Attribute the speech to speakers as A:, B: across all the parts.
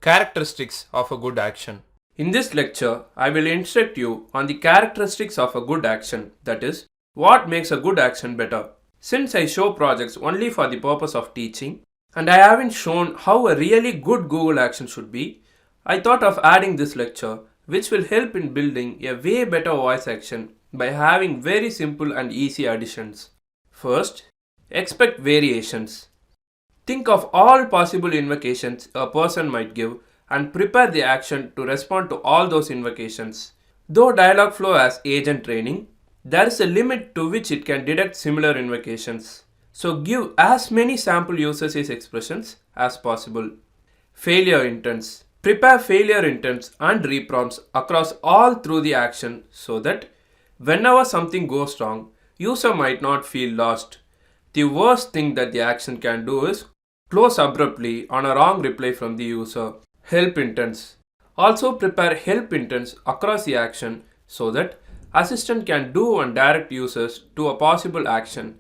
A: Characteristics of a good action.
B: In this lecture, I will instruct you on the characteristics of a good action, that is, what makes a good action better. Since I show projects only for the purpose of teaching, and I haven't shown how a really good Google action should be, I thought of adding this lecture, which will help in building a way better voice action by having very simple and easy additions. First, expect variations. Think of all possible invocations a person might give and prepare the action to respond to all those invocations. Though Dialogflow has agent training, there is a limit to which it can detect similar invocations. So give as many sample uses expressions as possible. Failure intents. Prepare failure intents and reprompts across all through the action so that whenever something goes wrong, user might not feel lost. The worst thing that the action can do is close abruptly on a wrong reply from the user. Help intents. Also prepare help intents across the action so that assistant can do and direct users to a possible action.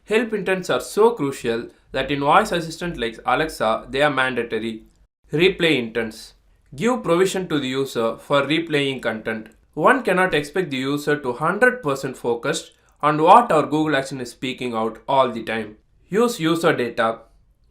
B: Help intents are so crucial that in voice assistant like Alexa, they are mandatory. Replay intents. Give provision to the user for replaying content. One cannot expect the user to 100% focused on what our Google action is speaking out all the time. Use user data.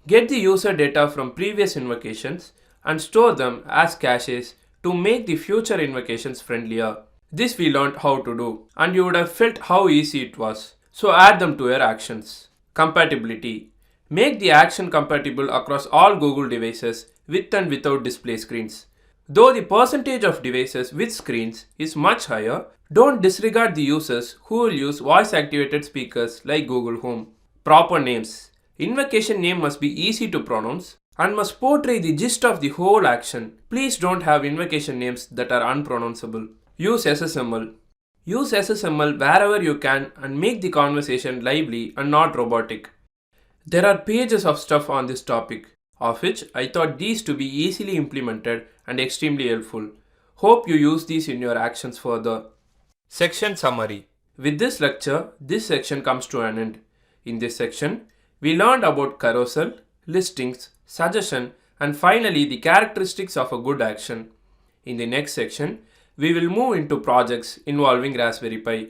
B: Get the user data from previous invocations and store them as caches to make the future invocations friendlier. This we learned how to do, and you would have felt how easy it was. So add them to your actions. Compatibility. Make the action compatible across all Google devices with and without display screens. Though the percentage of devices with screens is much higher, don't disregard the users who will use voice activated speakers like Google Home. Proper names. Invocation name must be easy to pronounce and must portray the gist of the whole action. Please don't have invocation names that are unpronounceable. Use SSML. Use SSML wherever you can and make the conversation lively and not robotic. There are pages of stuff on this topic, of which I thought these to be easily implemented and extremely helpful. Hope you use these in your actions further.
A: Section summary.
B: With this lecture, this section comes to an end. In this section, we learned about carousel, listings, suggestion, and finally the characteristics of a good action. In the next section, we will move into projects involving Raspberry Pi.